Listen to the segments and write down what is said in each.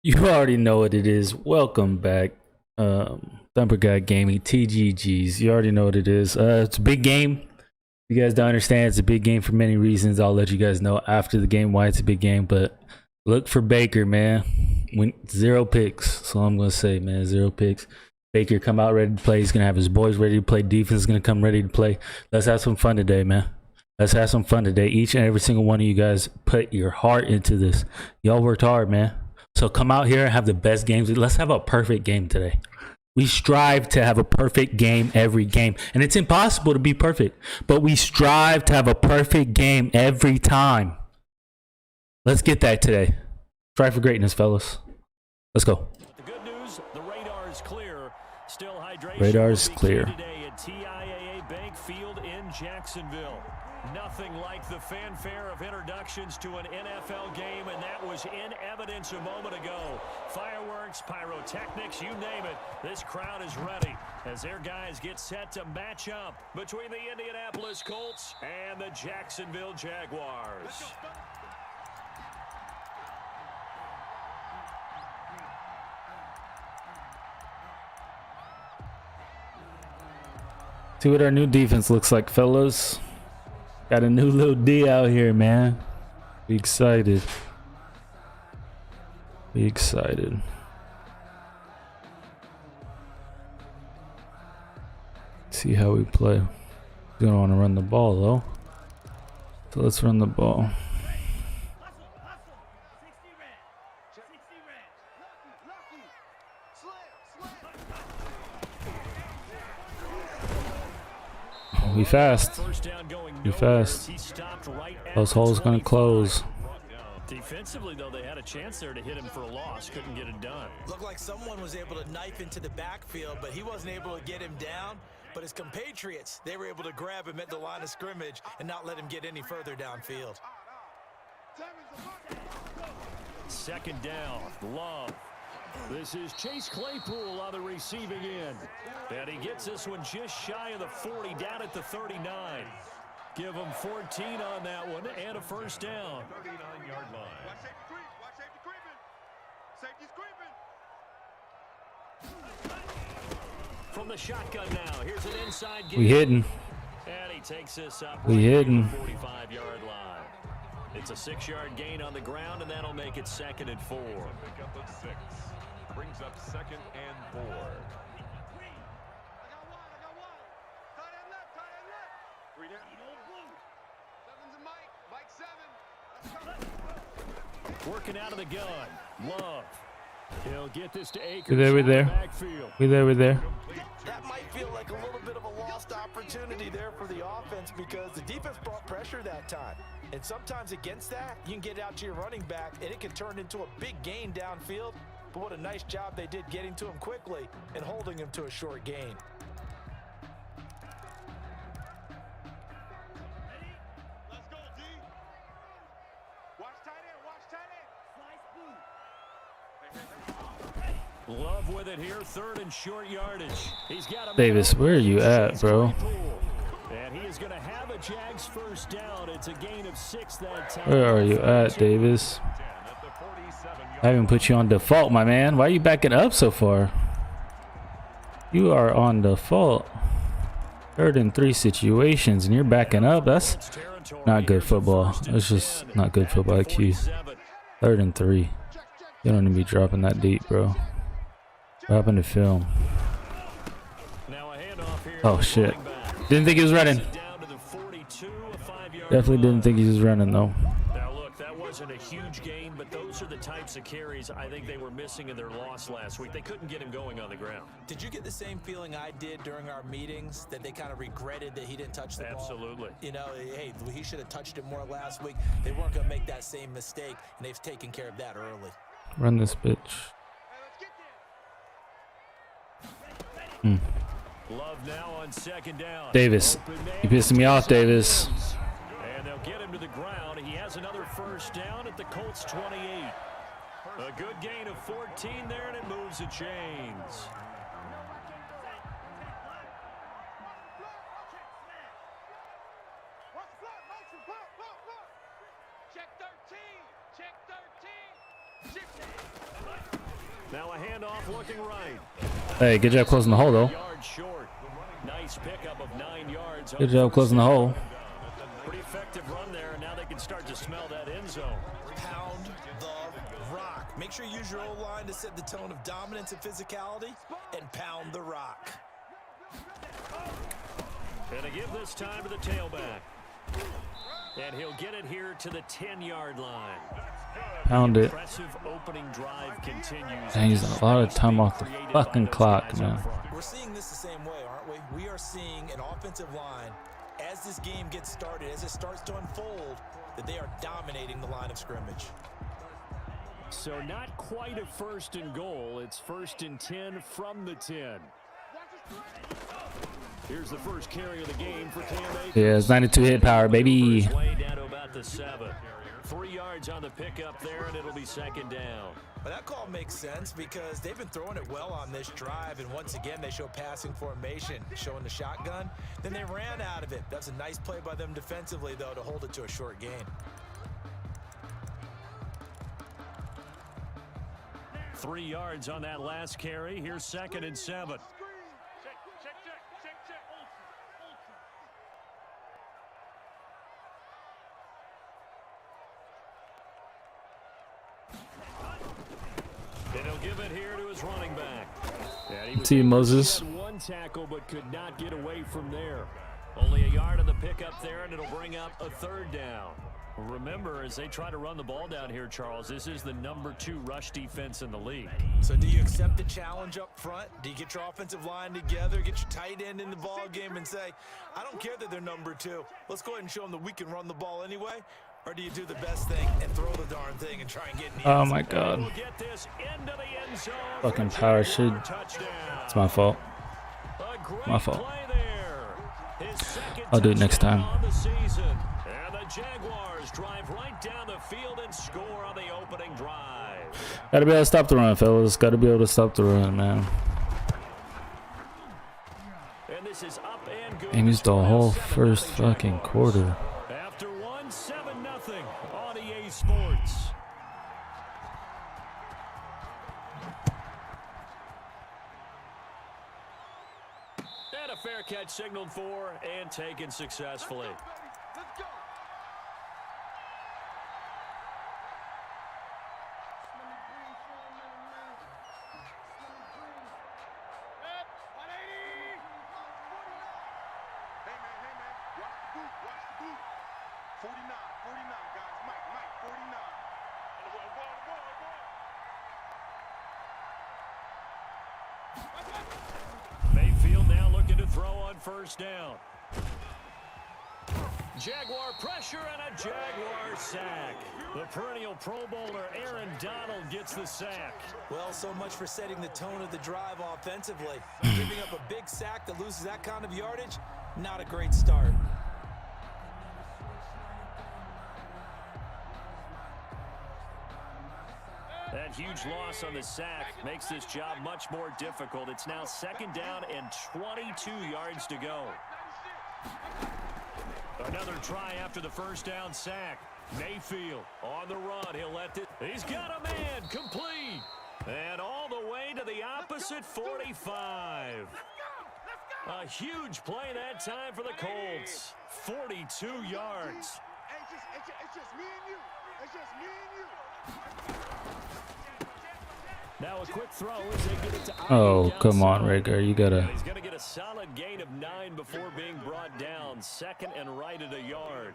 You already know what it is. Welcome back. Thumper Guy Gaming, TGGs. You already know what it is. It's a big game. You guys don't understand. It's a big game for many reasons. I'll let you guys know after the game why it's a big game. But look for Baker, man. Zero picks. So I'm going to say, man, 0 picks. Baker come out ready to play. He's going to have his boys ready to play. Defense is going to come ready to play. Let's have some fun today, man. Let's have some fun today. Each and every single one of you guys put your heart into this. Y'all worked hard, man. So come out here and have the best games. Let's have a perfect game today. We strive to have a perfect game every game. And it's impossible to be perfect. But we strive to have a perfect game every time. Let's get that today. Strive for greatness, fellas. Let's go. The good news, the radar is clear. Still hydration. Radar is clear. Today at TIAA Bank Field in Jacksonville. Nothing like the fanfare of introductions to an NFL game, and that was in evidence a moment ago. Fireworks, pyrotechnics, you name it. This crowd is ready as their guys get set to match up between the Indianapolis Colts and the Jacksonville Jaguars. See what our new defense looks like, fellas. Got a new little D out here, man. Be excited. Be excited. See how we play. We don't want to run the ball though. So let's run the ball. We fast. We fast. Those holes gonna close. Defensively, though, they had a chance there to hit him for a loss. Couldn't get it done. Looked like someone was able to knife into the backfield, but he wasn't able to get him down. But his compatriots, they were able to grab him at the line of scrimmage and not let him get any further downfield. Second down, Love. This is Chase Claypool on the receiving end. And he gets this one just shy of the 40, down at the 39. Give him 14 on that one and a first down. 39-yard line. Watch safety creeping. From the shotgun now, here's an inside game. We hitting. And he takes this up. We hitting. 45-yard line. It's a 6-yard gain on the ground, and that'll make it 2nd and 4. Pick up of 6. Brings up 2nd and 4. I got one. Tight end left. 3 down. 7's a Mike. Mike 7. Working out of the gun. Love. He'll get this to Akers. We're there. We're there. That might feel like a little bit of a lost opportunity there for the offense because the defense brought pressure that time. And sometimes against that, you can get out to your running back, and it can turn into a big gain downfield. But what a nice job they did getting to him quickly and holding him to a short gain. Let's go, D. Watch tight end. Love with it here, 3rd and short yardage. He's got a Davis, where are you at, bro? And he is going to have a Jags first down. It's a gain of 6 that time. Where are you at, Davis? I haven't put you on default, my man. Why are you backing up so far? You are on default. 3rd and 3 situations, and you're backing up. That's not good football. That's just not good football IQ. 3rd and 3. You don't need to be dropping that deep, bro. Dropping the film. Oh, shit. Didn't think he was running. Definitely didn't think he was running, though. Now, look, that wasn't a huge gain, but those are the types of carries I think they were missing in their loss last week. They couldn't get him going on the ground. Did you get the same feeling I did during our meetings, that they kind of regretted that he didn't touch the ball? Absolutely. You know, hey, he should have touched it more last week. They weren't going to make that same mistake, and they've taken care of that early. Run this bitch. Love now on 2nd down. Davis. You pissing me off, Davis. And they'll get him to the ground. He has another first down at the Colts 28. A good gain of 14 there, and it moves the chains. Check 13. Now a handoff looking right. Hey, good job closing the hole, though. Yard short. Nice pickup of 9 yards. Good job closing the hole. Pretty effective run there, and now they can start to smell that end zone. Pound the rock. Make sure you use your O-line to set the tone of dominance and physicality, and pound the rock. And a give this time to the tailback. And he'll get it here to the 10-yard line. Pound it. Impressive opening drive continues. Dang, he's a lot of time off the fucking clock, man. We're seeing this the same way, aren't we? We are seeing an offensive line, as this game gets started, as it starts to unfold, that they are dominating the line of scrimmage. So not quite a 1st and goal. It's 1st and 10 from the 10. Here's the first carry of the game for Cam Akers. Yeah, it's 92 hit power, baby. Way down to about the 7. 3 yards on the pickup there, and it'll be 2nd down. Well, that call makes sense because they've been throwing it well on this drive, and once again they show passing formation, showing the shotgun. Then they ran out of it. That's a nice play by them defensively, though, to hold it to a short gain. 3 yards on that last carry. Here's 2nd and 7. And he'll give it here to his running back. See you, Moses. He had 1 tackle but could not get away from there. Only a yard on the pickup there, and it'll bring up a 3rd down. Remember, as they try to run the ball down here, Charles, this is the number 2 rush defense in the league. So do you accept the challenge up front? Do you get your offensive line together, get your tight end in the ball game and say, I don't care that they're number 2. Let's go ahead and show them that we can run the ball anyway? Or do you do the best thing and throw the darn thing and try and get in the Oh my god. We'll get this into the end zone. Fucking power shit. It's my fault. My fault. I'll do it next time. And the Jaguars drive right down the field and score on the opening drive. Gotta be able to stop the run, fellas. Gotta be able to stop the run, man. And this is up and good. Aim used the whole first fucking quarter. After 1, 7-0 on EA Sports. And a fair catch signaled for and taken successfully. Let's go. Hey man, watch the boot. 49, guys. Mike, 49. Mayfield now looking to throw on 1st down. Jaguar pressure and a Jaguar sack. The perennial Pro Bowler Aaron Donald gets the sack. Well, so much for setting the tone of the drive offensively. Giving up a big sack that loses that kind of yardage, not a great start. That huge loss on the sack makes this job much more difficult. It's now 2nd down and 22 yards to go. Another try after the 1st down sack. Mayfield on the run. He'll let it. He's got a man complete. And all the way to the opposite 45. A huge play that time for the Colts. 42 yards. It's just me and you. It's just me and you. Now a quick throw as they get it to Oh, come on, Rager. You gotta. He's going to get a solid gain of 9 before being brought down. 2nd and right at a yard.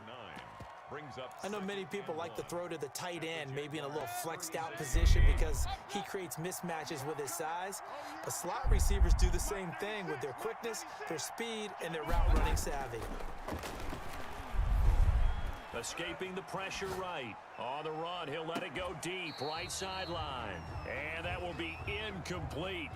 I know many people like to throw to the tight end, maybe in a little flexed out position because he creates mismatches with his size. But slot receivers do the same thing with their quickness, their speed, and their route running savvy. Escaping the pressure right. On the run, he'll let it go deep, right sideline. And that will be incomplete.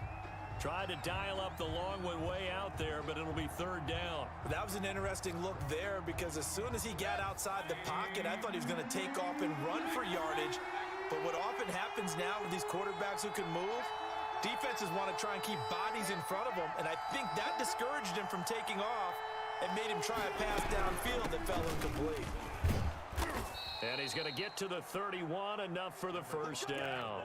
Tried to dial up the long one way out there, but it'll be 3rd down. That was an interesting look there because as soon as he got outside the pocket, I thought he was going to take off and run for yardage. But what often happens now with these quarterbacks who can move, defenses want to try and keep bodies in front of them, and I think that discouraged him from taking off and made him try a pass downfield that fell incomplete. And he's He's going to get to the 31, enough for the first down.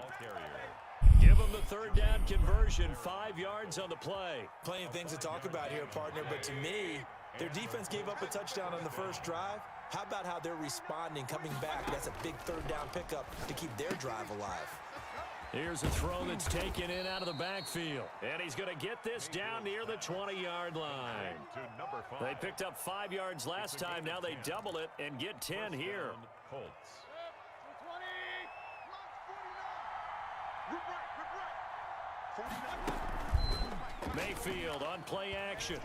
Give him the third down conversion, 5 yards on the play. Plenty of things to talk about here, partner, but to me, their defense gave up a touchdown on the first drive. How about how they're responding, coming back? That's a big third down pickup to keep their drive alive. Here's a throw that's taken in out of the backfield. And he's going to get this down near the 20-yard line. They picked up 5 yards last time. Now they double it and get 10 here. Colts. Mayfield on play action.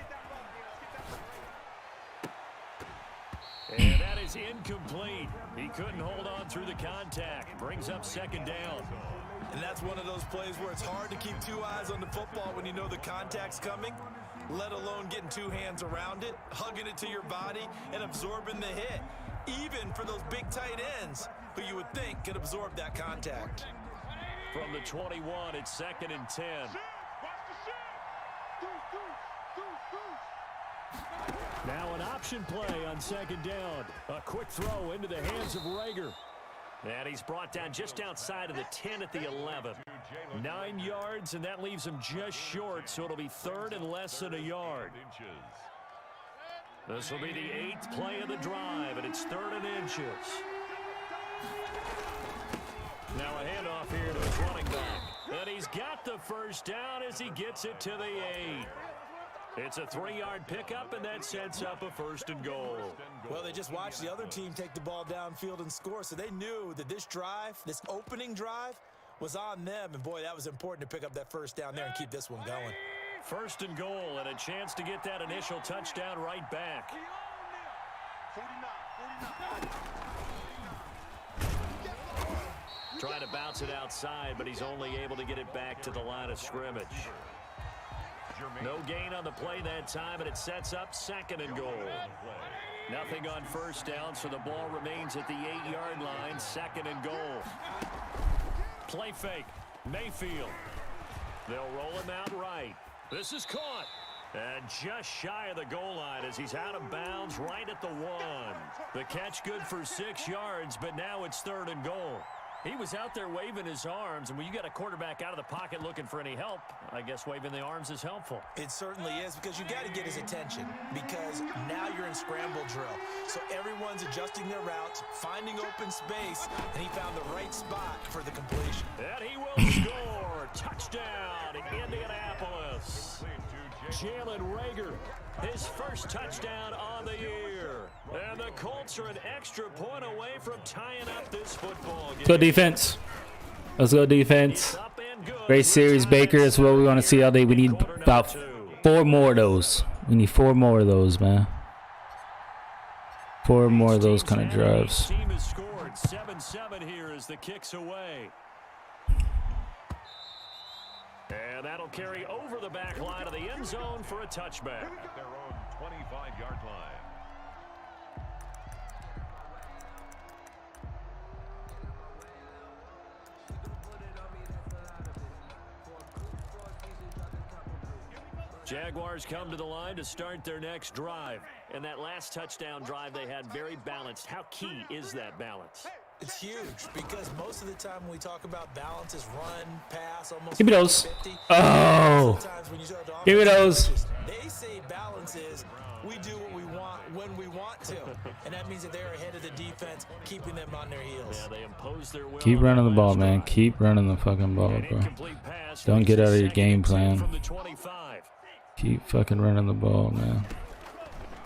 And that is incomplete. He couldn't hold on through the contact. Brings up second down. And that's one of those plays where it's hard to keep 2 eyes on the football when you know the contact's coming, let alone getting 2 hands around it, hugging it to your body, and absorbing the hit. Even for those big tight ends who you would think could absorb that contact. From the 21, it's 2nd and 10. Now an option play on second down. A quick throw into the hands of Rager. And he's brought down just outside of the 10 at the 11. 9 yards, and that leaves him just short, so it'll be 3rd and less than a yard. This will be the 8th play of the drive, and it's 3rd and inches. Now a handoff here to his running back. And he's got the first down as he gets it to the 8. It's a 3-yard pickup, and that sets up a 1st and goal. Well, they just watched the other team take the ball downfield and score, so they knew that this drive, this opening drive, was on them. And, boy, that was important to pick up that first down there and keep this one going. 1st and goal, and a chance to get that initial touchdown right back. 49. Trying to bounce it outside, but he's only able to get it back to the line of scrimmage. No gain on the play that time, and it sets up 2nd and goal. Nothing on first down, so the ball remains at the 8-yard line, 2nd and goal. Play fake, Mayfield. They'll roll him out right. This is caught. And just shy of the goal line as he's out of bounds right at the 1. The catch good for 6 yards, but now it's 3rd and goal. He was out there waving his arms, and when you got a quarterback out of the pocket looking for any help, I guess waving the arms is helpful. It certainly is, because you got to get his attention, because now you're in scramble drill. So everyone's adjusting their routes, finding open space, and he found the right spot for the completion. And he will score. Touchdown, Indianapolis. Jalen Rager, his first touchdown on the year. And the Colts are an extra point away from tying up this football game. Let's go defense. Let's go defense. Great series, Baker. That's what we want to see all day. We need about 4 more of those. We need 4 more of those, man. 4 more of those kind of drives. Team has scored 7-7 here as the kick's away. And that'll carry over the back line of the end zone for a touchback. At their own 25-yard line. Jaguars come to the line to start their next drive. And that last touchdown drive they had very balanced. How key is that balance? It's huge, because most of the time when we talk about balance is run, pass, almost Give me those. 50. Oh. Sometimes when you start to Give me those. They say balance is we do what we want when we want to. And that means that they're ahead of the defense, keeping them on their heels. Yeah, they impose their will. Keep running the ball, man. Keep running the fucking ball, bro. Don't get out of your game plan. From the 25. Keep fucking running the ball, man.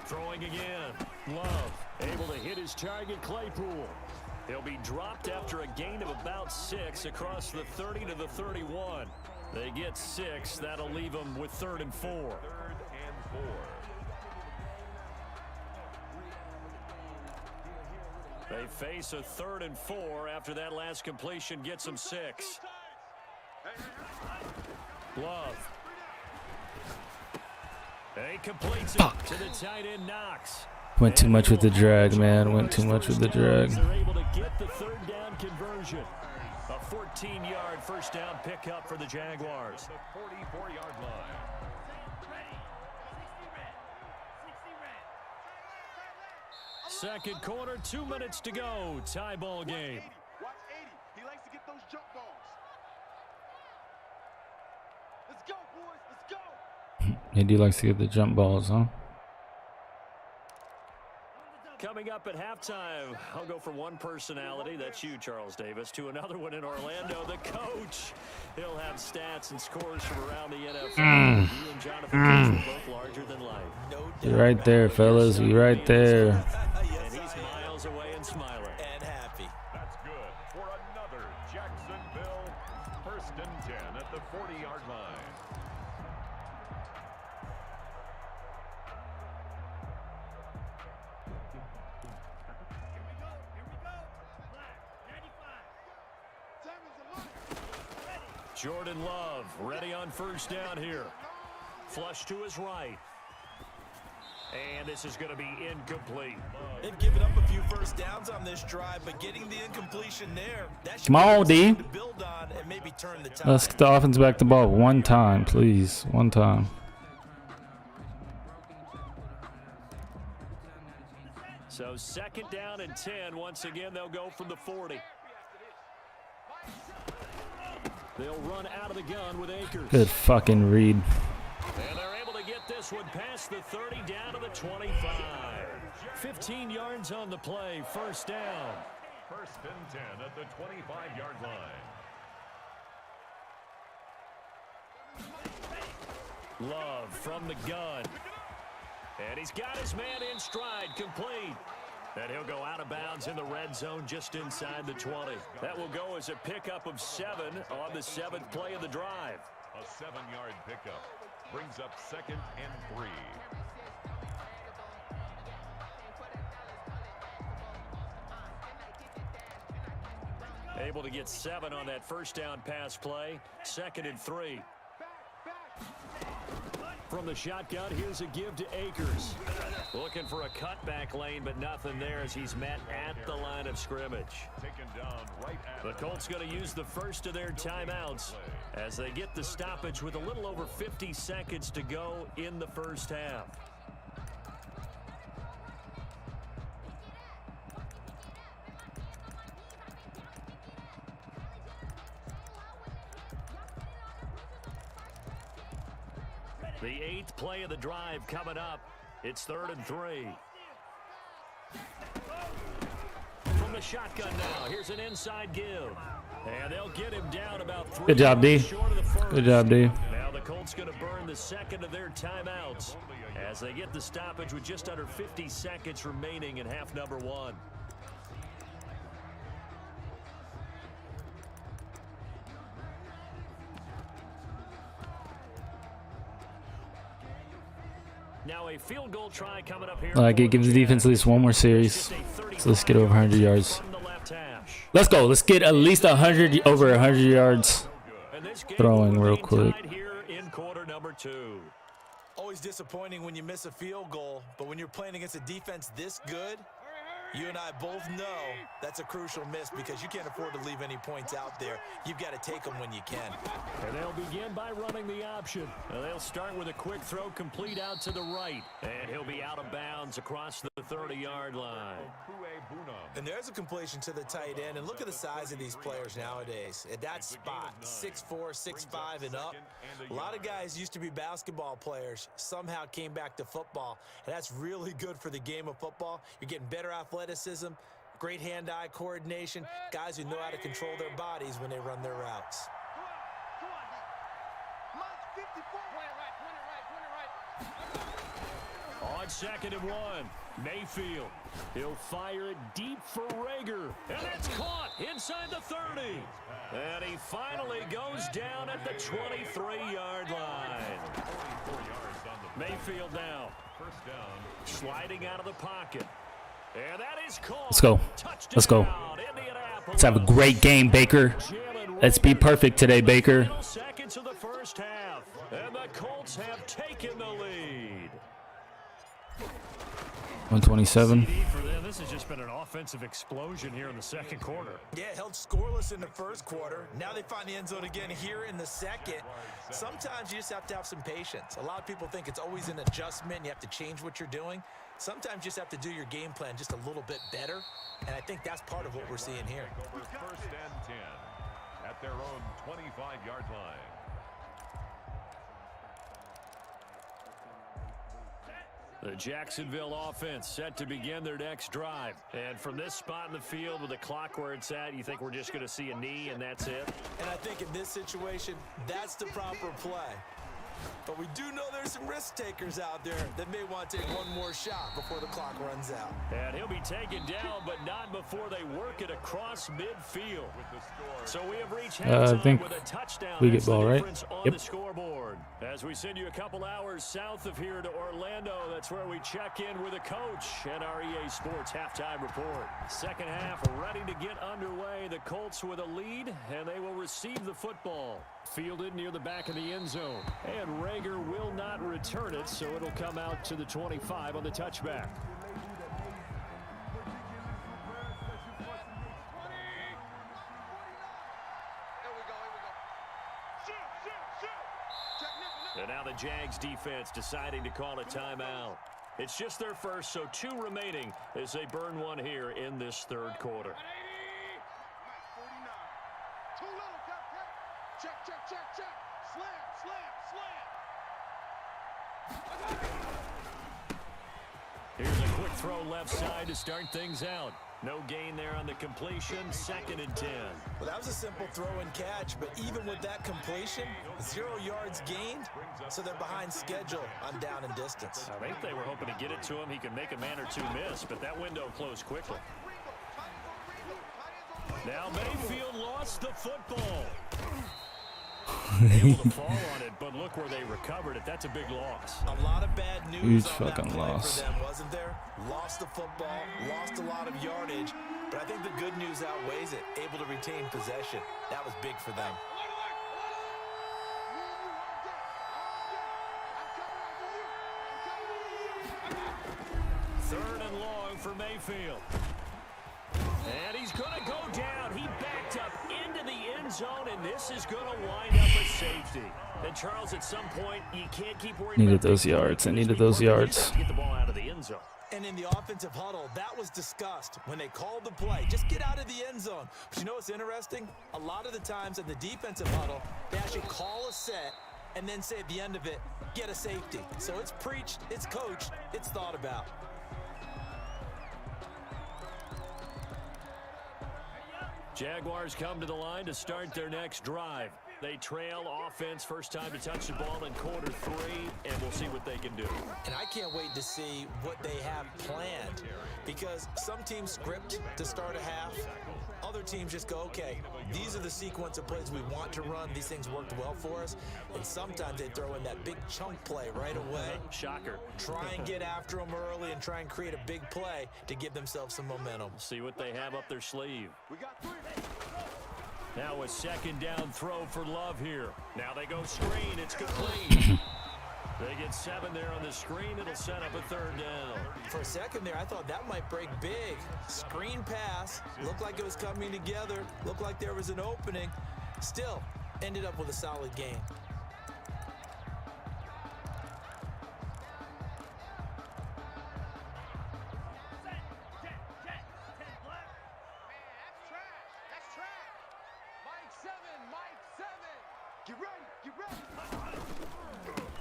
Throwing again. Love able to hit his target, Claypool. He'll be dropped after a gain of about 6 across the 30 to the 31. They get 6. That'll leave them with 3rd and 4. 3rd and 4. They face a 3rd and 4 after that last completion gets them 6. Love. He completes it to the tight end, Knox. Went too much with the drag, man. Went too much with the drag. They're able to get the 3rd down conversion. A 14-yard first down pickup for the Jaguars. The 44-yard line. Second quarter, 2 minutes to go. Tie ball game. Watch 80. He likes to get those jump balls. Let's go, boys. Let's go. AD likes to get the jump balls, huh? Coming up at halftime, I'll go from one personality, that's you, Charles Davis, to another one in Orlando, the coach. He'll have stats and scores from around the NFL. You and Jonathan are both larger than life. You're right there, fellas. You're right there. And he's miles away and smiling. And happy. That's good for another Jacksonville 1st and 10 at the 40-yard line. Jordan Love ready on first down here. Flush to his right. And this is going to be incomplete. They've given up a few first downs on this drive, but getting the incompletion there, that should Come on, be D. to build on and maybe turn the tide. Let's get the offense back the ball one time, please. One time. So second down and 10. Once again, they'll go from the 40. They'll run out of the gun with Akers. Good fucking read. And they're able to get this one past the 30 down to the 25. 15 yards on the play. First down. 1st and 10 at the 25-yard line. Love from the gun. And he's got his man in stride, complete. And he'll go out of bounds in the red zone just inside the 20. That will go as a pickup of 7 on the 7th play of the drive. A 7-yard pickup brings up 2nd and 3. Able to get 7 on that first down pass play. 2nd and 3. From the shotgun, here's a give to Akers. Looking for a cutback lane, but nothing there as he's met at the line of scrimmage. Taken down right at The Colts going to use the first of their timeouts as they get the stoppage with a little over 50 seconds to go in the first half. The 8th play of the drive coming up. It's 3rd and 3. From the shotgun now, here's an inside give. And they'll get him down about 3 Good job, D. yards short of the first. Good job, D. Now the Colts going to burn the second of their timeouts as they get the stoppage with just under 50 seconds remaining in half number 1. Now a field goal try coming up here. Like it gives the defense at least one more series. So let's get over 100 yards. Let's go. Let's get at least 100 over 100 yards throwing real quick. Here in quarter number 2. Always disappointing when you miss a field goal, but when you're playing against a defense this good, you and I both know that's a crucial miss because you can't afford to leave any points out there. You've got to take them when you can. And they'll begin by running the option. They'll start with a quick throw complete out to the right. And he'll be out of bounds across the 30-yard line. And there's a completion to the tight end. And look at the size of these players nowadays. At that spot, 6'4", 6'5", and up. A lot of guys used to be basketball players, somehow came back to football. And that's really good for the game of football. You're getting better athleticism, great hand-eye coordination, guys who know how to control their bodies when they run their routes. On 2nd and 1, Mayfield. He'll fire it deep for Rager. And it's caught inside the 30. And he finally goes down at the 23-yard line. Mayfield now. Sliding out of the pocket. And that is caught. Let's go. Let's go. Let's have a great game, Baker. Let's be perfect today, Baker. Seconds of the first half. And the Colts have taken the lead. 127. For them, this has just been an offensive explosion here in the second quarter. Yeah, held scoreless in the first quarter. Now they find the end zone again here in the second. Sometimes you just have to have some patience. A lot of people think it's always an adjustment. You have to change what you're doing. Sometimes you just have to do your game plan just a little bit better, and I think that's part of what we're seeing here. Over 1st and 10 at their own 25-yard line. The Jacksonville offense set to begin their next drive. And from this spot in the field with the clock where it's at, you think we're just going to see a knee and that's it? And I think in this situation, that's the proper play. But we do know there's some risk takers out there that may want to take one more shot before the clock runs out. And he'll be taken down, but not before they work it across midfield. So we have reached I think with a touchdown. we get ball, right? On Yep. the scoreboard. As we send you a couple hours south of here to Orlando, that's where we check in with a coach and our EA Sports halftime report. Second half ready to get underway. The Colts with a lead, and they will receive the football. Fielded near the back of the end zone. And Rager will not return it, so it'll come out to the 25 on the touchback. And now the Jags defense deciding to call a timeout. It's just their first, so 2 remaining as they burn one here in this third quarter. Here's a quick throw left side to start things out. No gain there on the completion, 2nd and 10. Well, that was a simple throw and catch, but even with that completion, 0 yards gained, so they're behind schedule on down and distance. I think they were hoping to get it to him. He could make a man or 2 miss, but that window closed quickly. Now Mayfield lost the football. Able to fall on it, but look where they recovered it. That's a big loss. A lot of bad news Huge on that fucking play loss. for them, wasn't there? Lost the football, lost a lot of yardage, but I think the good news outweighs it. Able to retain possession. That was big for them. Third and long for Mayfield. And he's going to go down. He backed up into the end zone, and this is going to wind up a safety. And Charles, at some point, you can't keep worrying Needed about those yards. I needed those yards. Get the ball out of the end zone. And in the offensive huddle, that was discussed when they called the play. Just get out of the end zone. But you know what's interesting? A lot of the times in the defensive huddle, they actually call a set and then say at the end of it, get a safety. So it's preached, it's coached, it's thought about. Jaguars come to the line to start their next drive. They trail offense, first time to touch the ball in quarter 3, and we'll see what they can do. And I can't wait to see what they have planned, because some teams script to start a half. Other teams just go, okay, these are the sequence of plays we want to run. These things worked well for us. And sometimes they throw in that big chunk play right away. Shocker. Try and get after them early and try and create a big play to give themselves some momentum. See what they have up their sleeve. Now a second down throw for Love here. Now they go screen. It's complete. They get 7 there on the screen. It'll set up a third down. For a second there, I thought that might break big. Screen pass. Looked like it was coming together. Looked like there was an opening. Still, ended up with a solid gain.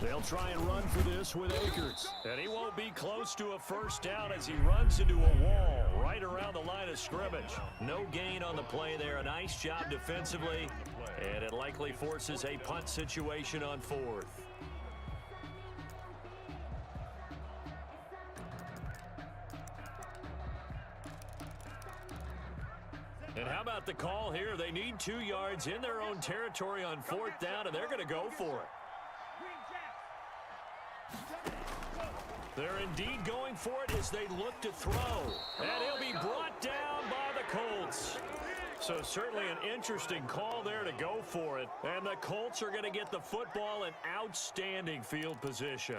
They'll try and run for this with Akers. And he won't be close to a first down as he runs into a wall right around the line of scrimmage. No gain on the play there. A nice job defensively. And it likely forces a punt situation on 4th. And how about the call here? They need 2 yards in their own territory on 4th down, and they're going to go for it. They're indeed going for it as they look to throw. And he'll be brought down by the Colts. So certainly an interesting call there to go for it. And the Colts are going to get the football in outstanding field position.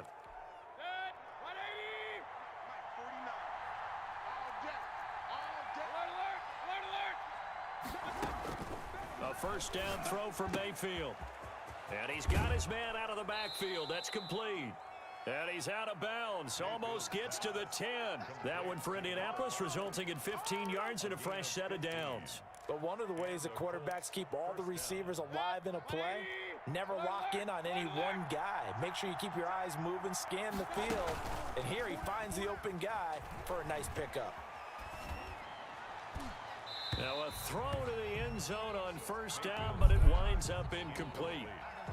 A first down throw for Mayfield. And he's got his man out of the backfield. That's complete. And he's out of bounds. Almost gets to the 10. That one for Indianapolis, resulting in 15 yards and a fresh set of downs. But one of the ways that quarterbacks keep all the receivers alive in a play, never lock in on any one guy. Make sure you keep your eyes moving, scan the field. And here he finds the open guy for a nice pickup. Now a throw to the end zone on first down, but it winds up incomplete.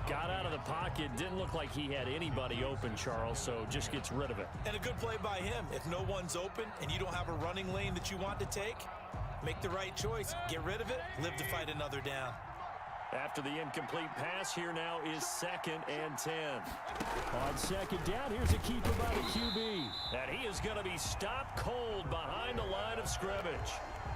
Got out of the pocket, didn't look like he had anybody open, Charles, so just gets rid of it. And a good play by him. If no one's open and you don't have a running lane that you want to take, make the right choice. Get rid of it, live to fight another down. After the incomplete pass, here now is 2nd and 10. On 2nd down, here's a keeper by the QB. And he is going to be stopped cold behind the line of scrimmage.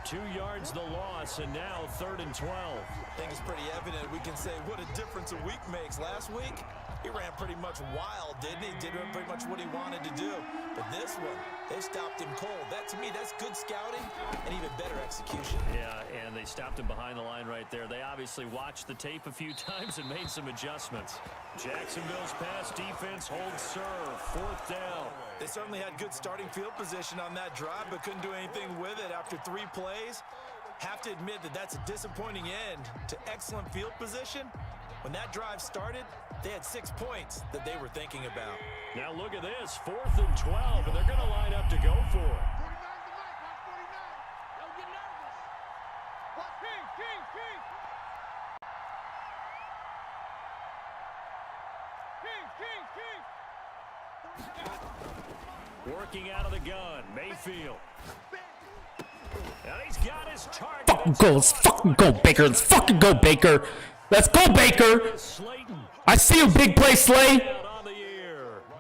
2 yards the loss, and now 3rd and 12. I think it's pretty evident. We can say what a difference a week makes. Last week, he ran pretty much wild, didn't he? Did pretty much what he wanted to do. But this one, they stopped him cold. That, to me, that's good scouting and even better execution. Yeah, and they stopped him behind the line right there. They obviously watched the tape a few times and made some adjustments. Jacksonville's pass defense holds serve. 4th down. They certainly had good starting field position on that drive, but couldn't do anything with it after 3 plays. Have to admit that that's a disappointing end to excellent field position. When that drive started, they had 6 points that they were thinking about. Now look at this, 4th and 12, and they're going to line up to go for it. Working out of the gun, Mayfield. And he's got his target. Fucking go, let's fucking go, Baker. Let's fucking go, Baker. Let's go, Baker. I see you, big play, Slay.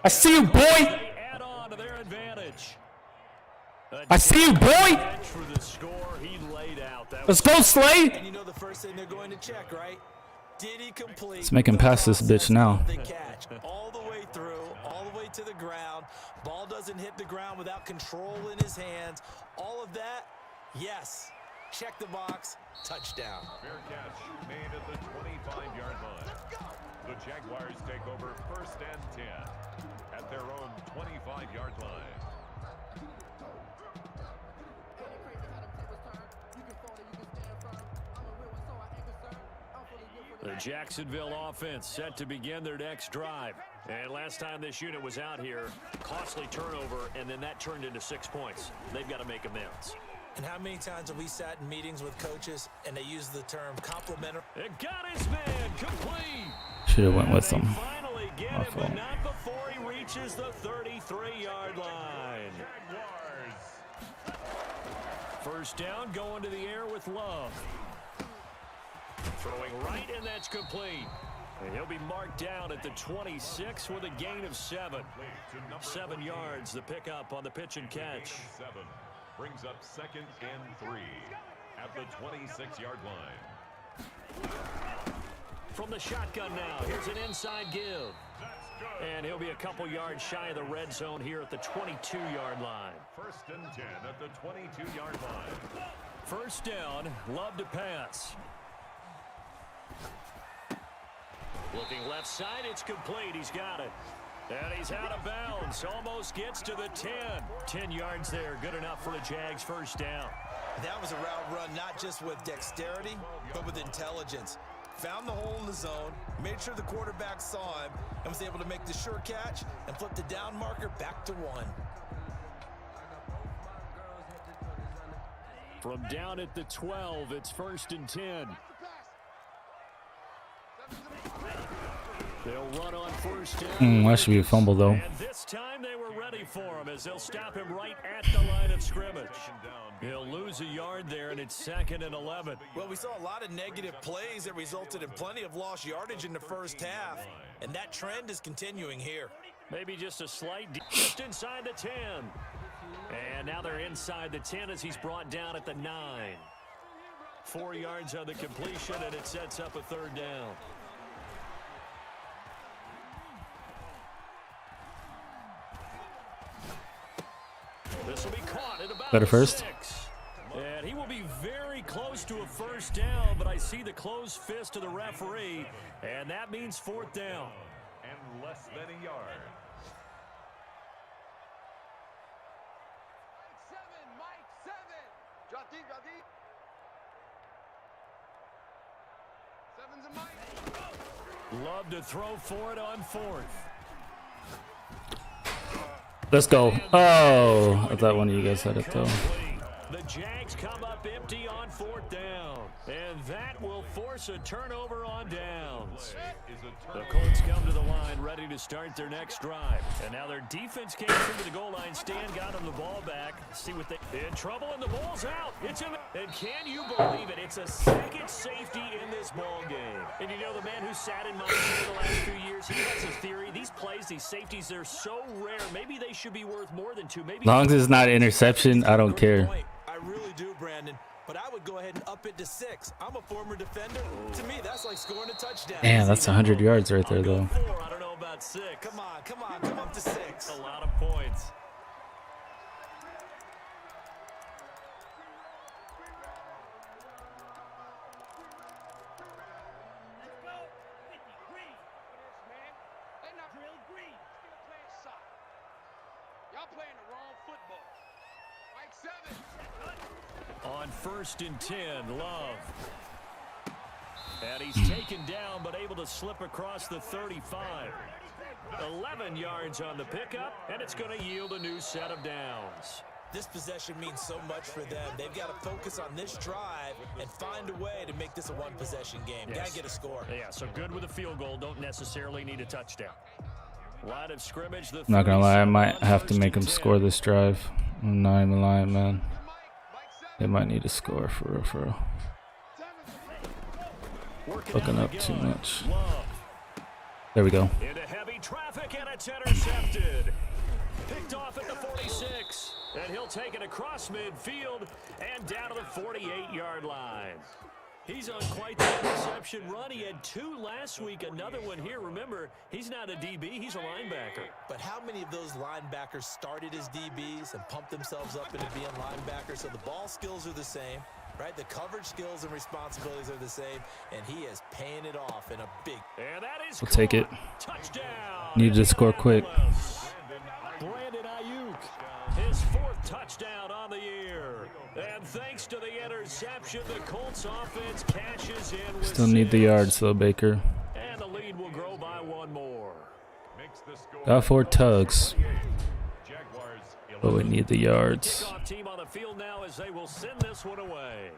I see you, boy. Add on to their advantage. I see you, boy. For the score, he laid out. Let's go, Slay. And you know the first thing they're going to check, right? Did he complete? Let's make him pass this bitch now. The catch all the way through, all the way to the ground. Ball doesn't hit the ground without control in his hands. All of that, yes. Check the box, touchdown. Fair catch made at the 25-yard line. The Jaguars take over 1st and 10 at their own 25-yard line. The Jacksonville offense set to begin their next drive. And last time this unit was out here, costly turnover, and then that turned into 6 points. They've got to make amends. And how many times have we sat in meetings with coaches and they use the term complimentary? It got his man complete. Should have went with him. Finally get him, but not before he reaches the 33-yard line. First down, going to the air with Love. Throwing right, and that's complete. And he'll be marked down at the 26 with a gain of 7. 7 yards, the pickup on the pitch and catch. 7 brings up 2nd and 3 at the 26-yard line. From the shotgun now, here's an inside give. And he'll be a couple yards shy of the red zone here at the 22-yard line. 1st and 10 at the 22-yard line. First down, Love to pass. Looking left side, it's complete. He's got it. And he's out of bounds. Almost gets to the 10. 10 yards there. Good enough for a Jags first down. That was a route run not just with dexterity, but with intelligence. Found the hole in the zone, made sure the quarterback saw him, and was able to make the sure catch and flip the down marker back to 1. From down at the 12, it's 1st and 10. They'll run on first down. That should be a fumble, though. And this time they were ready for him as they'll stop him right at the line of scrimmage. He'll lose a yard there, and it's 2nd and 11. Well, we saw a lot of negative plays that resulted in plenty of lost yardage in the first half, and that trend is continuing here. Maybe just a slight just inside the 10. And now they're inside the 10 as he's brought down at the 9. 4 yards on the completion, and it sets up a 3rd down. This will be caught at about Better first. 6. And he will be very close to a first down, but I see the closed fist of the referee, and that means 4th down. And less than a yard. Drop deep, drop deep. Sevens and Mike. Love to throw for it on fourth. Let's go. Oh, I thought one of you guys had it though. The Jags come up empty on fourth down, and that will force a turnover on downs. The Colts come to the line ready to start their next drive, and now their defense came through to the goal line stand, got them the ball back. See what they in trouble, and the ball's out. It's in the, and can you believe it? It's a second safety in this ball game. And you know the man who sat in my chair the last few years, he has a theory. These plays, these safeties, they're so rare. Maybe they should be worth more than two. Maybe As long as it's not interception, I don't care. I really do, Brandon. But I would go ahead and up it to 6. I'm a former defender. To me, that's like scoring a touchdown. Damn, that's 100 yards right there, though. 4. I don't know about 6. Come on, come up to 6. A lot of points. Let's go. 50 green. Man. They not real green. Still playing soccer. Y'all playing the wrong football. Mike 7. On 1st and 10, Love. And he's taken down, but able to slip across the 35. 11 yards on the pickup, and it's going to yield a new set of downs. This possession means so much for them. They've got to focus on this drive and find a way to make this a one-possession game. Yes. Got to get a score. Yeah, so good with a field goal. Don't necessarily need a touchdown. Line of scrimmage. The Not gonna lie, I might 37 have to on make them 1st and score 10. this drive. I'm not even lying, man. Mike 7. They might need to score for real, for real. Working Looking out up the too gun. much. Love. There we go. Into heavy traffic, and it's intercepted. Picked off at the 46. And he'll take it across midfield and down to the 48-yard line. He's on quite the interception run. He had 2 last week, another one here. Remember, he's not a DB, he's a linebacker. But how many of those linebackers started as DBs and pumped themselves up into being linebackers? So the ball skills are the same, right? The coverage skills and responsibilities are the same, and he is paying it off in a big. And that is We'll take it. Touchdown. Needed to score quick. Brandon Ayuk, his 4th touchdown on the year. And thanks to the interception, the Colts offense cashes in with Still need the 6. yards though, Baker. And the lead will grow by 1 more. Makes the score Got 4 tugs, Jaguars but we need the yards. Kickoff team on the field now as they will send this one away.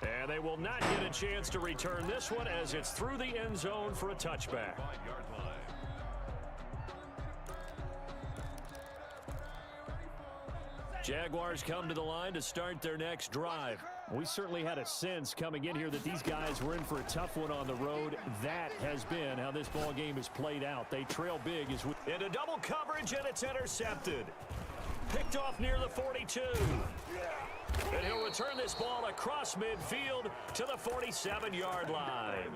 And they will not get a chance to return this one as it's through the end zone for a touchback. 5-yard line. Jaguars come to the line to start their next drive. We certainly had a sense coming in here that these guys were in for a tough one on the road. That has been how this ball game has played out. They trail big as we into double coverage, and it's intercepted. Picked off near the 42. And he'll return this ball across midfield to the 47-yard line.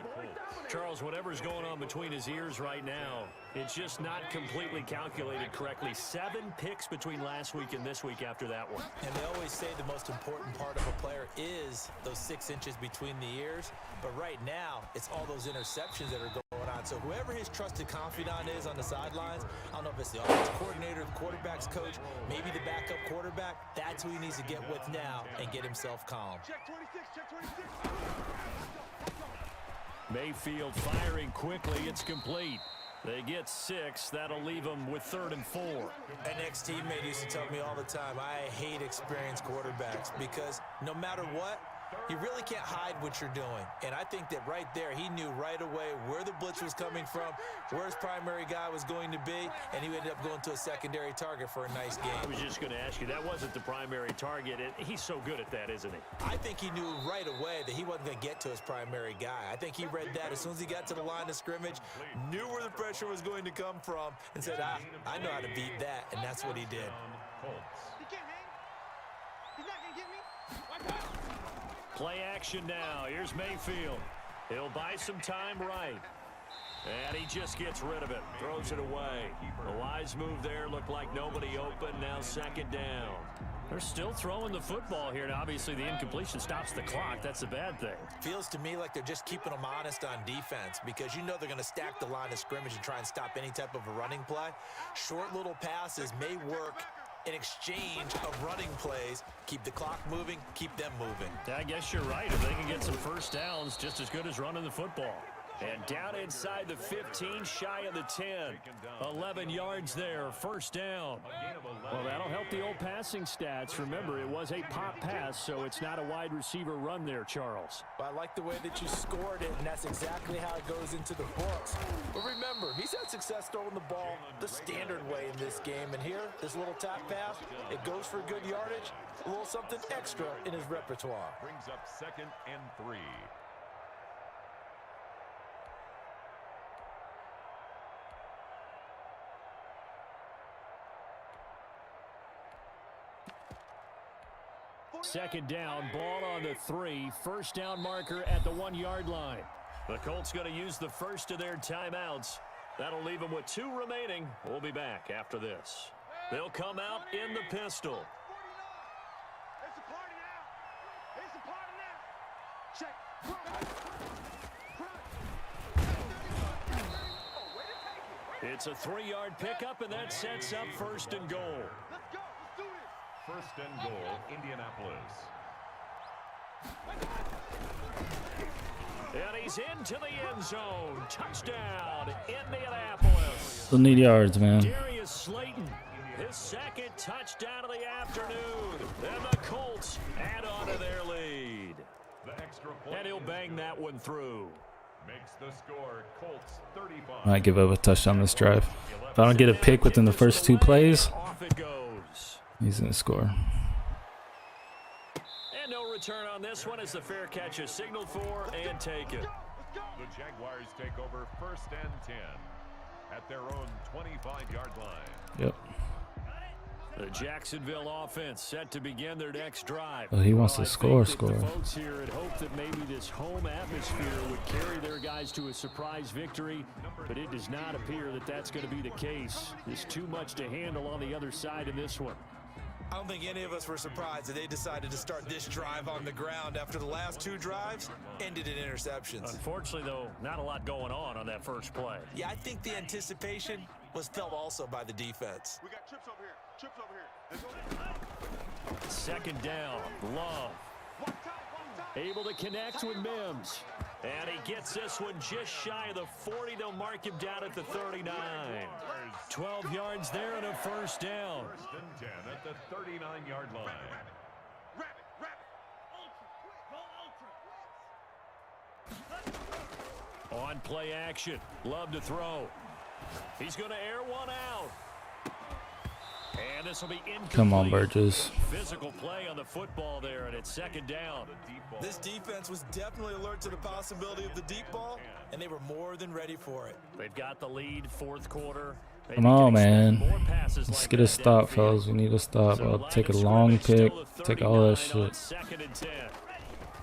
Charles, whatever's going on between his ears right now, it's just not completely calculated correctly. 7 picks between last week and this week after that one. And they always say the most important part of a player is those 6 inches between the ears. But right now, it's all those interceptions that are going on. So whoever his trusted confidant is on the sidelines, I don't know if it's the offense coordinator, the quarterback's coach, maybe the backup quarterback, that's who he needs to get with now and get himself calm. Check 26, check 26. Mayfield firing quickly. It's complete. They get 6. That'll leave them with 3rd and 4. An ex-teammate used to tell me all the time, I hate experienced quarterbacks because no matter what, you really can't hide what you're doing. And I think that right there, he knew right away where the blitz was coming from, where his primary guy was going to be, and he ended up going to a secondary target for a nice I game. was just going to ask you, that wasn't the primary target. He's so good at that, isn't he? I think he knew right away that he wasn't going to get to his primary guy. I think he read that as soon as he got to the line of scrimmage, knew where the pressure was going to come from, and said, I know how to beat that, and that's what he did. He can't hang. He's not going to get me. Watch out. Play action now. Here's Mayfield. He'll buy some time right. And he just gets rid of it. Throws it away. A wise move there. Looked like nobody open. Now 2nd down. They're still throwing the football here. Now, obviously, the incompletion stops the clock. That's a bad thing. Feels to me like they're just keeping them honest on defense because you know they're going to stack the line of scrimmage and try and stop any type of a running play. Short little passes may work in exchange of running plays. Keep the clock moving, keep them moving. I guess you're right. If they can get some first downs, just as good as running the football. And down inside the 15, shy of the 10. 11 yards there, first down. Well, that'll help the old passing stats. Remember, it was a pop pass, so it's not a wide receiver run there, Charles. Well, I like the way that you scored it, and that's exactly how it goes into the books. But remember, he's had success throwing the ball the standard way in this game. And here, this little tap pass, it goes for good yardage, a little something extra in his repertoire. Brings up 2nd and 3. Second down, ball on the 3. First down marker at the 1-yard line. The Colts going to use the first of their timeouts. That'll leave them with 2 remaining. We'll be back after this. They'll come out in the pistol. It's a party now. It's a party now. Check. It's a 3-yard pickup, and that sets up first and goal. Let's go. Let's do this. First and goal, Indianapolis. And he's into the end zone. Touchdown, Indianapolis. Still need yards, man. Darius Slayton, his second touchdown of the afternoon. And the Colts add on to their lead. The extra point. And he'll bang that one through. Makes the score Colts 35. I might give up a touchdown this drive. If I don't get a pick within the first 2 plays, Off it goes. he's going to score. And no return on this one as the fair catch is signaled for and taken. The Jaguars take over 1st and 10 at their own 25-yard line. Yep. The Jacksonville offense set to begin their next drive. Oh, he wants to I score. think that the folks here had hoped that maybe this home atmosphere would carry their guys to a surprise victory, but it does not appear that that's going to be the case. There's too much to handle on the other side in this one. I don't think any of us were surprised that they decided to start this drive on the ground after the last 2 drives ended in interceptions. Unfortunately, though, not a lot going on that first play. Yeah, I think the anticipation was felt also by the defense. We got trips over here. Trips over here. Let's go. Second down, Love. One time, one time. Able to connect with Mims. And he gets this one just shy of the 40. They'll mark him down at the 39. 12 yards there and a first down. 1st and 10 at the 39-yard line. Rabbit, rabbit. Ultra, go ultra. On play action. Love to throw. He's going to air one out. And this will be incomplete. Come on, Burgess. Physical play on the football there, and it's second down. This defense was definitely alert to the possibility of the deep ball, and they were more than ready for it. They've got the lead, 4th quarter. Come on, man. Let's Let's get a stop, fellas. We need a stop. I'll take a long pick. Take all that shit.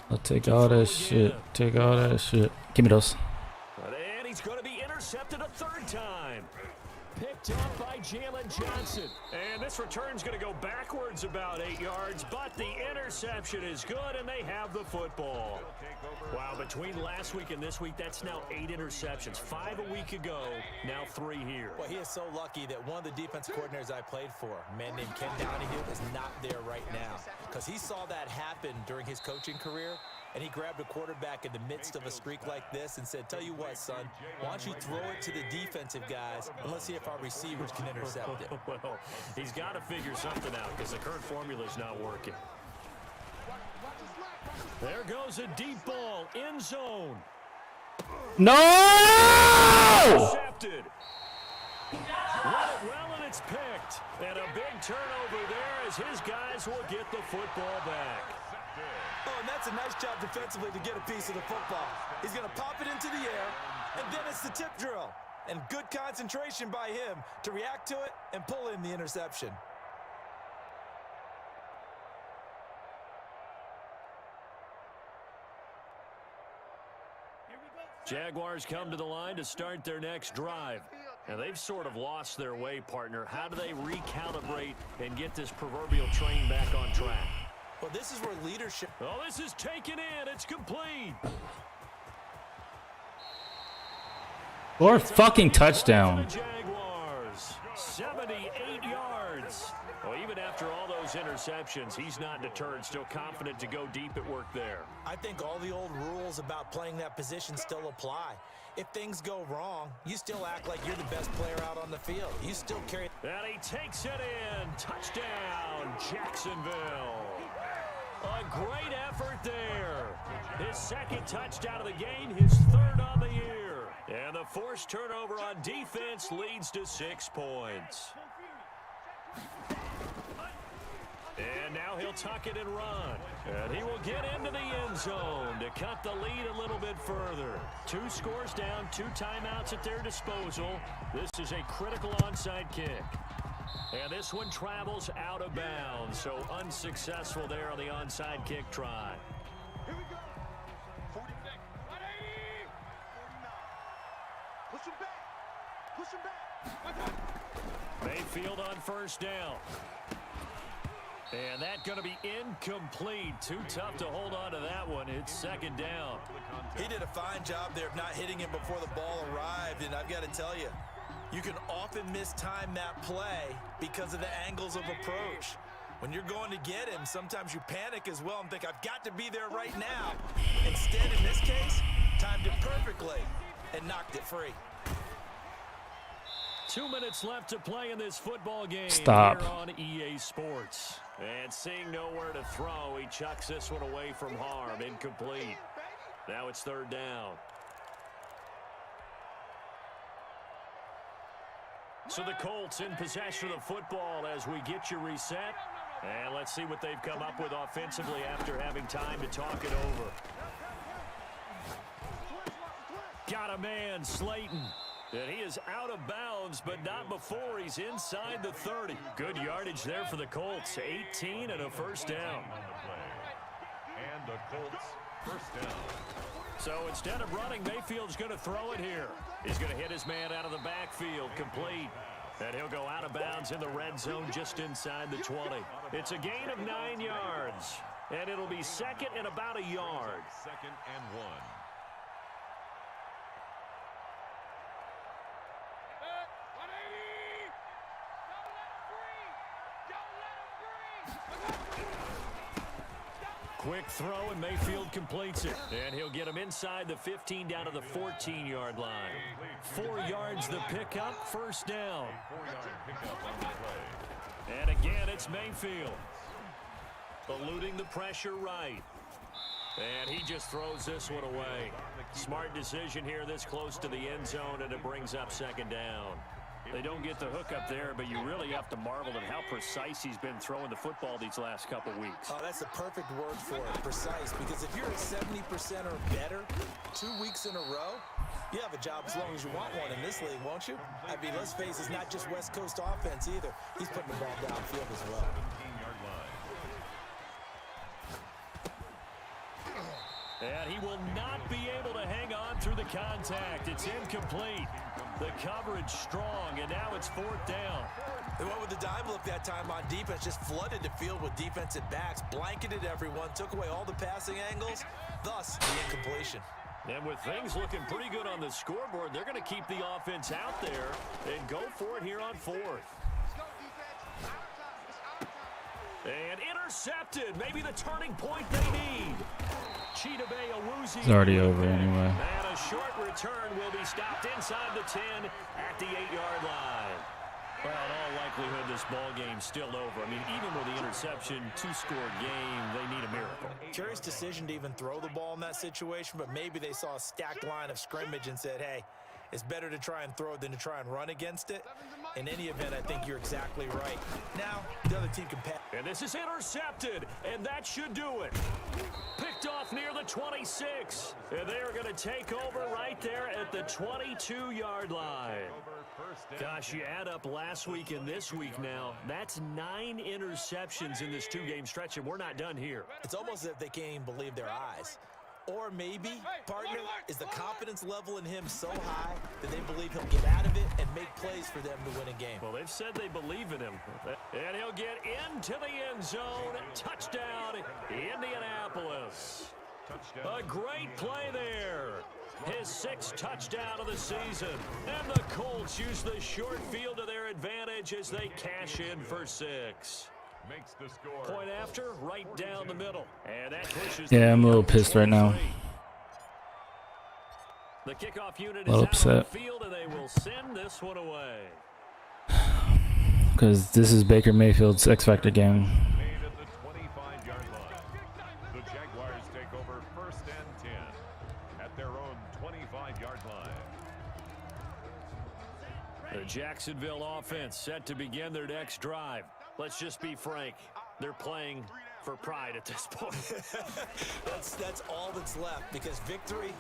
I'll take all that shit. Take all that shit. Give me those. And he's going to be intercepted a 3rd time. Picked up by Jalen Johnson. And this return's going to go backwards about 8 yards, but the interception is good, and they have the football. Wow, between last week and this week, that's now 8 interceptions. 5 a week ago, now 3 here. Well, he is so lucky that one of the defense coordinators I played for, a man named Ken Donahue, is not there right now, because he saw that happen during his coaching career, and he grabbed a quarterback in the midst of a streak like this and said, tell you what, son, why don't you throw it to the defensive guys, and let's see if our receivers can intercept it. Well, he's got to figure something out because the current formula is not working. There goes a deep ball, end zone. No! Intercepted. Well, and it's picked. And a big turnover there as his guys will get the football back. Oh, and that's a nice job defensively to get a piece of the football. He's going to pop it into the air, and then it's the tip drill. And good concentration by him to react to it and pull in the interception. Jaguars come to the line to start their next drive. And they've sort of lost their way, partner. How do they recalibrate and get this proverbial train back on track? Well, this is where leadership... Oh, this is taken in. It's complete. Or fucking touchdown. Jaguars, 78 yards. Well, even after all those interceptions, he's not deterred, still confident to go deep at work there. I think all the old rules about playing that position still apply. If things go wrong, you still act like you're the best player out on the field. You still carry. And he takes it in. Touchdown, Jacksonville. A great effort there. His second touchdown of the game, his third on the year. And the forced turnover on defense leads to 6 points. And now he'll tuck it and run. And he will get into the end zone to cut the lead a little bit further. 2 scores down, 2 timeouts at their disposal. This is a critical onside kick. And this one travels out of bounds, so unsuccessful there on the onside kick try. Here we go. 46. 180. 49. Push him back. Push him back. Mayfield on first down. And that's going to be incomplete. Too tough to hold on to that one. It's second down. He did a fine job there of not hitting him before the ball arrived, and I've got to tell you, you can often mistime that play because of the angles of approach. When you're going to get him, sometimes you panic as well and think, I've got to be there right now. Instead, in this case, timed it perfectly and knocked it free. 2 minutes left to play in this football game. Stop. Here on EA Sports. And seeing nowhere to throw, he chucks this one away from harm. Incomplete. Now it's third down. So the Colts in possession of the football as we get you reset. And let's see what they've come up with offensively after having time to talk it over. Got a man, Slayton. And he is out of bounds, but not before he's inside the 30. Good yardage there for the Colts. 18 and a first down. And the Colts first down. So instead of running, Mayfield's going to throw it here. He's going to hit his man out of the backfield, complete. And he'll go out of bounds in the red zone just inside the 20. It's a gain of 9 yards. And it'll be second and about a yard. Second and 1. Quick throw, and Mayfield completes it. And he'll get him inside the 15 down to the 14-yard line. 4 yards the pickup, first down. 4-yard pickup on the play. And again, it's Mayfield. Eluding the pressure right. And he just throws this one away. Smart decision here this close to the end zone, and it brings up second down. They don't get the hook up there, but you really have to marvel at how precise he's been throwing the football these last couple weeks. Oh, that's the perfect word for it, precise. Because if you're at 70% or better 2 weeks in a row, you have a job as long as you want one in this league, won't you? I mean, let's face it, it's not just West Coast offense either. He's putting the ball downfield as well. 17-yard line. And he will not be able to hang on through the contact. It's incomplete. The coverage strong, and now it's fourth down. They went with the dime look that time on defense, just flooded the field with defensive backs, blanketed everyone, took away all the passing angles, thus the incompletion. And with things looking pretty good on the scoreboard, they're going to keep the offense out there and go for it here on fourth. And intercepted, maybe the turning point they need. It's already over anyway. And a short return will be stopped inside the 10 at the 8-yard line. Well, in all likelihood, this ball game's still over. I mean, even with the interception, 2-score game, they need a miracle. Curious decision to even throw the ball in that situation, but maybe they saw a stacked line of scrimmage and said, hey, it's better to try and throw than to try and run against it. In any event, I think you're exactly right. Now, the other team can pass. And this is intercepted, and that should do it. Picked off near the 26. And they are going to take over right there at the 22-yard line. Gosh, you add up last week and this week now, that's 9 interceptions in this 2-game stretch, and we're not done here. It's almost as if they can't even believe their eyes. Or maybe, partner, is the confidence level in him so high that they believe he'll get out of it and make plays for them to win a game. Well, they've said they believe in him. And he'll get into the end zone. Touchdown, Indianapolis. A great play there. His 6th touchdown of the season. And the Colts use the short field to their advantage as they cash in for 6. Makes the score. Point after, right down the middle. And that pushes Yeah, I'm a little them to pissed right now. 23. The kickoff unit A is little out on the upset. field, and they will send this one away. Because this is Baker Mayfield's X Factor game. Made at the 25-yard line. The Jaguars take over 1st and 10 at their own 25-yard line. The Jacksonville offense set to begin their next drive. Let's just be frank. They're playing for pride at this point. That's all that's left, because victory,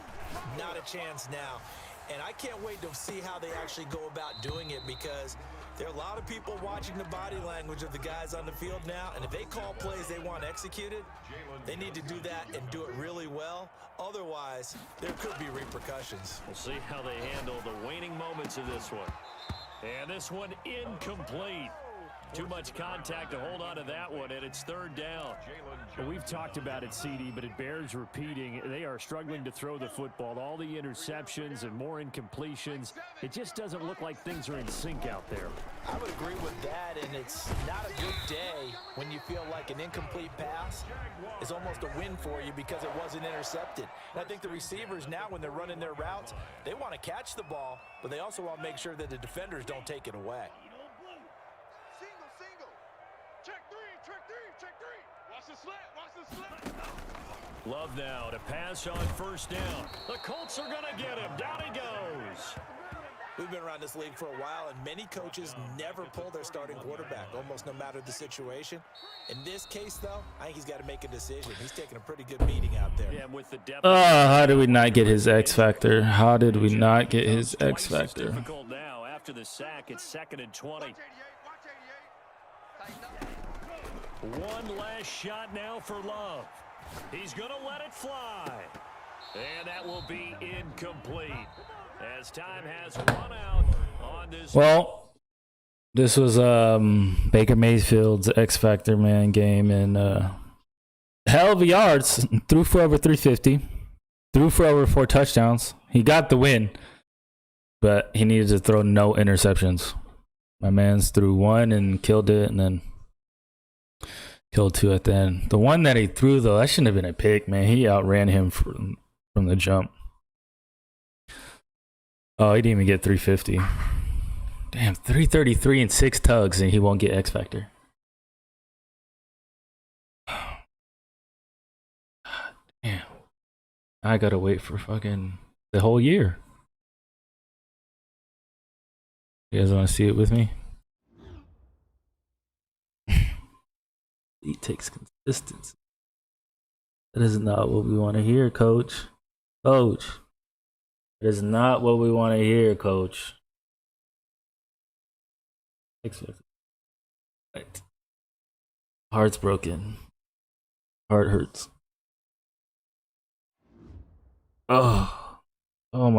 not a chance now. And I can't wait to see how they actually go about doing it, because there are a lot of people watching the body language of the guys on the field now, and if they call plays they want executed, they need to do that and do it really well. Otherwise, there could be repercussions. We'll see how they handle the waning moments of this one. And this one incomplete. Too much contact to hold on to that one, and it's 3rd down. Well, we've talked about it, CD, but it bears repeating. They are struggling to throw the football. All the interceptions and more incompletions. It just doesn't look like things are in sync out there. I would agree with that, and it's not a good day when you feel like an incomplete pass is almost a win for you because it wasn't intercepted. And I think the receivers now, when they're running their routes, they want to catch the ball, but they also want to make sure that the defenders don't take it away. Love now to pass on 1st down. The Colts are going to get him. Down he goes. We've been around this league for a while, and many coaches never pull their starting quarterback, almost no matter the situation. In this case, though, I think he's got to make a decision. He's taking a pretty good beating out there. Yeah, with the depth. How did we not get his X Factor? How did we not get his X Twice as Factor? difficult now after the sack. It's 2nd and 20. One last shot now for Love. He's going to let it fly. And that will be incomplete as time has run out on this. Well, this was Baker Mayfield's X Factor man game, and hell of a yards. Threw for over 350. Threw for over 4 touchdowns. He got the win, but he needed to throw no interceptions. My man's threw 1 and killed it, and then killed 2 at the end. The one that he threw, though, that shouldn't have been a pick, man. He outran him from the jump. Oh, he didn't even get 350. Damn, 333 and 6 tugs, and he won't get X Factor. Damn. I gotta wait for fucking the whole year. You guys want to see it with me? He takes consistency. That is not what we want to hear, Coach. Coach. That is not what we want to hear, Coach. Right. Heart's broken. Heart hurts. Oh. Oh my.